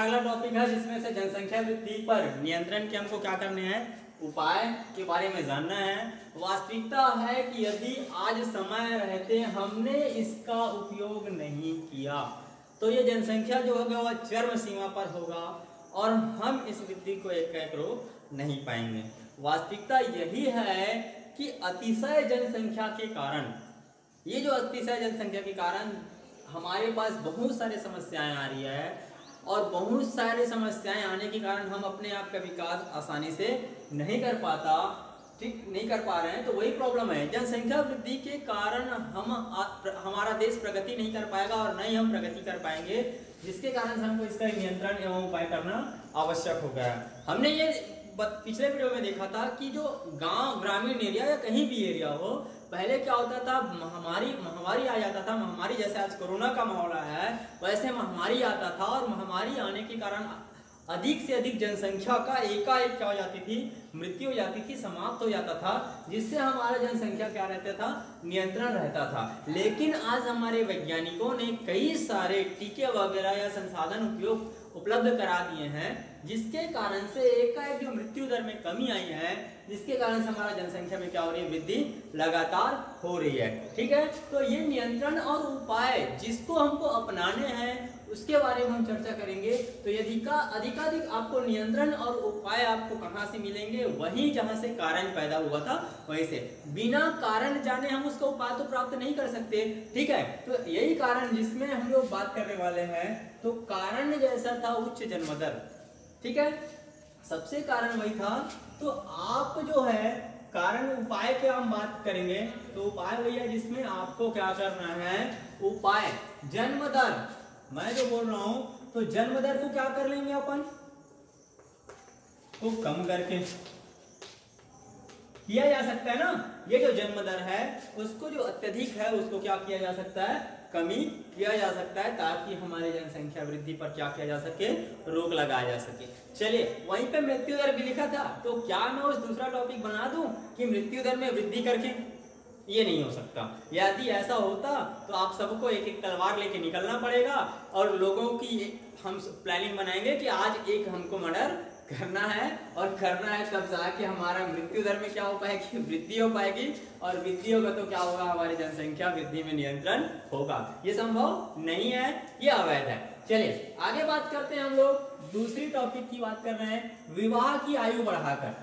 अगला टॉपिक है जिसमें से जनसंख्या वृद्धि पर नियंत्रण के हमको क्या करने हैं, उपाय के बारे में जानना है। वास्तविकता है कि यदि आज समय रहते हमने इसका उपयोग नहीं किया तो ये जनसंख्या जो होगा वह चरम सीमा पर होगा और हम इस वृद्धि को एक रोक नहीं पाएंगे। वास्तविकता यही है कि अतिशय जनसंख्या के कारण, ये जो अतिशय जनसंख्या के कारण हमारे पास बहुत सारी समस्याएं आ रही है और बहुत सारी समस्याएं आने के कारण हम अपने आप का विकास आसानी से नहीं कर पा रहे हैं। तो वही प्रॉब्लम है, जनसंख्या वृद्धि के कारण हमारा देश प्रगति नहीं कर पाएगा और न ही हम प्रगति कर पाएंगे, जिसके कारण हमको इसका नियंत्रण एवं उपाय करना आवश्यक हो गया। हमने ये पिछले वीडियो में देखा था कि जो गांव, ग्रामीण एरिया या कहीं भी एरिया हो, पहले क्या होता था, महामारी आ जाता था। महामारी जैसे आज कोरोना का माहौल आया है वैसे महामारी आता था और महामारी आने के कारण अधिक से अधिक जनसंख्या का एकाएक क्या हो जाती थी, मृत्यु हो जाती थी, समाप्त हो जाता था, जिससे हमारा जनसंख्या क्या रहता था, नियंत्रण रहता था। लेकिन आज हमारे वैज्ञानिकों ने कई सारे टीके वगैरह या संसाधन उपलब्ध करा दिए हैं, जिसके कारण से एकाएक जो मृत्यु दर में कमी आई है, जिसके कारण से हमारा जनसंख्या में क्या हो रही है, वृद्धि लगातार हो रही है। ठीक है, तो ये नियंत्रण और उपाय जिसको हमको अपनाने हैं उसके बारे में हम चर्चा करेंगे। तो अधिकाधिक आपको नियंत्रण और उपाय आपको कहां से मिलेंगे, वहीं जहां से कारण पैदा हुआ था वहीं से। बिना कारण जाने हम उसका उपाय तो प्राप्त नहीं कर सकते। ठीक है, तो यही कारण जिसमें हम लोग बात करने वाले हैं। तो कारण जैसा था उच्च जन्म दर, ठीक है, सबसे कारण वही था। तो आप जो है कारण उपाय के हम बात करेंगे, तो उपाय वही है जिसमें आपको क्या करना है, उपाय जन्म दर, मैं जो बोल रहा हूं तो जन्म दर को क्या कर लेंगे अपन, को कम करके किया जा सकता है ना। ये जो जन्म दर है उसको जो अत्यधिक है उसको क्या किया जा सकता है, कमी किया जा सकता है, ताकि हमारे जनसंख्या वृद्धि पर क्या किया जा सके, रोक लगाया जा सके। चलिए, वहीं पे मृत्यु दर भी लिखा था, तो क्या मैं उस दूसरा टॉपिक बना दूं कि मृत्यु दर में वृद्धि करके, ये नहीं हो सकता। यदि ऐसा होता तो आप सबको एक एक तलवार लेके निकलना पड़ेगा और लोगों की हम प्लानिंग बनाएंगे कि आज एक हमको मर्डर करना है और करना है, तब जाके हमारा मृत्यु दर में क्या हो पाएगी, वृद्धि हो पाएगी, और वृद्धि होगा तो क्या होगा, हमारी जनसंख्या वृद्धि में नियंत्रण होगा। ये संभव नहीं है, ये अवैध है। चलिए आगे बात करते हैं, हम लोग दूसरी टॉपिक की बात कर रहे हैं, विवाह की आयु बढ़ाकर।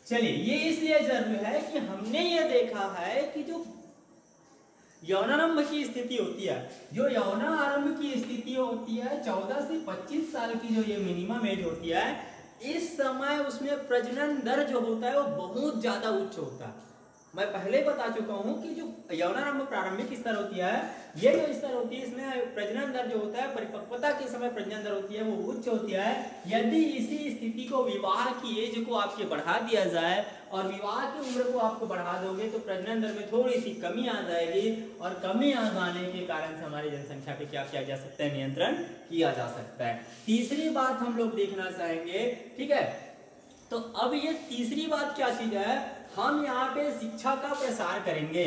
चलिए, ये इसलिए जरूरी है कि हमने ये देखा है कि जो यौनारंभ की स्थिति होती है, जो यौनारंभ की स्थिति होती है 14 से 25 साल की जो ये मिनिमम एज होती है, इस समय उसमें प्रजनन दर जो होता है वो बहुत ज्यादा उच्च होता है। मैं पहले बता चुका हूं कि जो यौनारंभ प्रारंभिक स्तर होती है, ये जो स्तर होती है इसमें प्रजनन दर जो होता है, परिपक्वता के समय प्रजनन दर होती है वो उच्च होती है। यदि इसी स्थिति को, विवाह की एज को आपके बढ़ा दिया जाए और विवाह की उम्र को आपको बढ़ा दोगे तो प्रजनन दर में थोड़ी सी कमी आ जाएगी, और कमी आ जाने के कारण से हमारी जनसंख्या पे क्या किया जा सकता है, नियंत्रण किया जा सकता है। तीसरी बात हम लोग देखना चाहेंगे, ठीक है, तो अब ये तीसरी बात क्या चीज है, हम यहाँ पे शिक्षा का प्रसार करेंगे।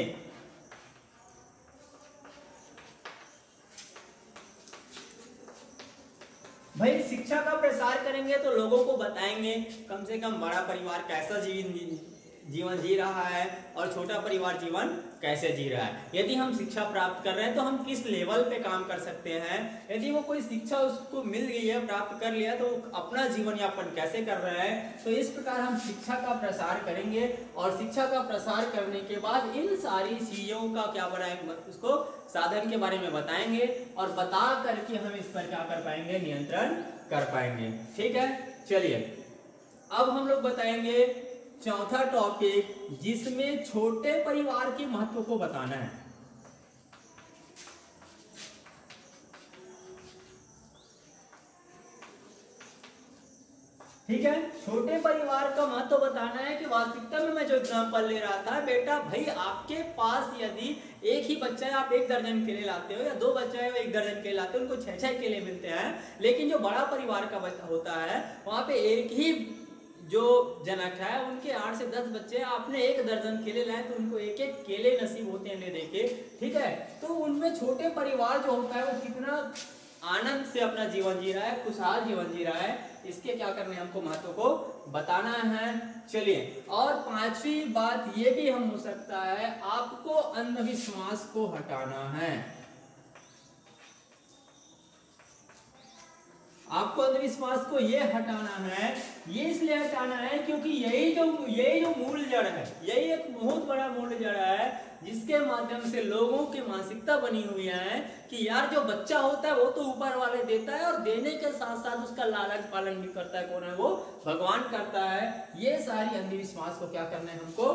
भाई शिक्षा का प्रसार करेंगे तो लोगों को बताएंगे कम से कम बड़ा परिवार कैसा जीवन जी रहा है और छोटा परिवार जीवन कैसे जी रहा है। यदि हम शिक्षा प्राप्त कर रहे हैं तो हम किस लेवल पे काम कर सकते हैं, यदि वो कोई शिक्षा उसको मिल गई है, प्राप्त कर लिया, तो अपना जीवन यापन कैसे कर रहे हैं। तो इस प्रकार हम शिक्षा का प्रसार करेंगे और शिक्षा का प्रसार करने के बाद इन सारी चीजों का क्या बनाएंगे, उसको साधन के बारे में बताएंगे और बता करके हम इस पर क्या कर पाएंगे, नियंत्रण कर पाएंगे। ठीक है, चलिए अब हम लोग बताएंगे चौथा टॉपिक, जिसमें छोटे परिवार के महत्व को बताना है। ठीक है, छोटे परिवार का महत्व बताना है कि वास्तविकता में मैं जो एग्जांपल ले रहा था, बेटा भाई आपके पास यदि एक ही बच्चा है, आप 1 दर्जन केले लाते हो, या 2 बच्चे हैं 1 दर्जन केले लाते हो, उनको 6-6 केले मिलते हैं। लेकिन जो बड़ा परिवार का होता है वहां पे एक ही जो जनक है उनके 8 से 10 बच्चे, आपने 1 दर्जन केले लाए तो उनको 1-1 केले नसीब होते हैं ले दे के, ठीक है। तो उनमें छोटे परिवार जो होता है वो कितना आनंद से अपना जीवन जी रहा है, खुशहाल जीवन जी रहा है, इसके क्या करने हमको महत्व को बताना है। चलिए, और 5वीं बात ये भी हम हो सकता है, आपको अंधविश्वास को हटाना है। आपको अंधविश्वास को ये हटाना है, ये इसलिए हटाना है क्योंकि यही जो मूल जड़ है, यही एक बहुत बड़ा मूल जड़ है जिसके माध्यम से लोगों की मानसिकता बनी हुई है कि यार जो बच्चा होता है वो तो ऊपर वाले देता है और देने के साथ साथ उसका लालन पालन भी करता है, कौन है वो? भगवान करता है। ये सारी अंधविश्वास को क्या करना है हमको?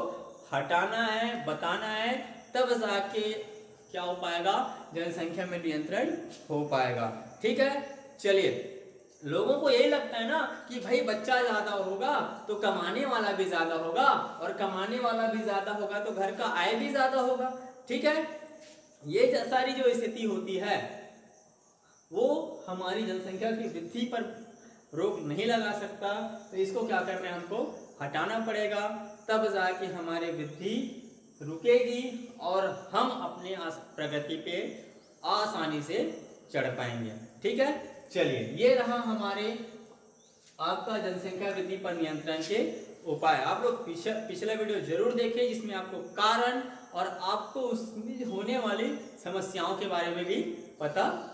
हटाना है, बताना है, तब जाके क्या हो पाएगा? जनसंख्या में नियंत्रण हो पाएगा, ठीक है। चलिए, लोगों को यही लगता है ना कि भाई बच्चा ज्यादा होगा तो कमाने वाला भी ज्यादा होगा, और कमाने वाला भी ज्यादा होगा तो घर का आय भी ज्यादा होगा, ठीक है। ये सारी जो स्थिति होती है वो हमारी जनसंख्या की वृद्धि पर रोक नहीं लगा सकता। तो इसको क्या करना है? हमको हटाना पड़ेगा, तब जाके हमारी वृद्धि रुकेगी और हम अपने प्रगति पे आसानी से चढ़ पाएंगे, ठीक है। चलिए, ये रहा हमारे आपका जनसंख्या वृद्धि पर नियंत्रण के उपाय। आप लोग पिछला वीडियो जरूर देखें जिसमें आपको कारण और आपको उसमें होने वाली समस्याओं के बारे में भी पता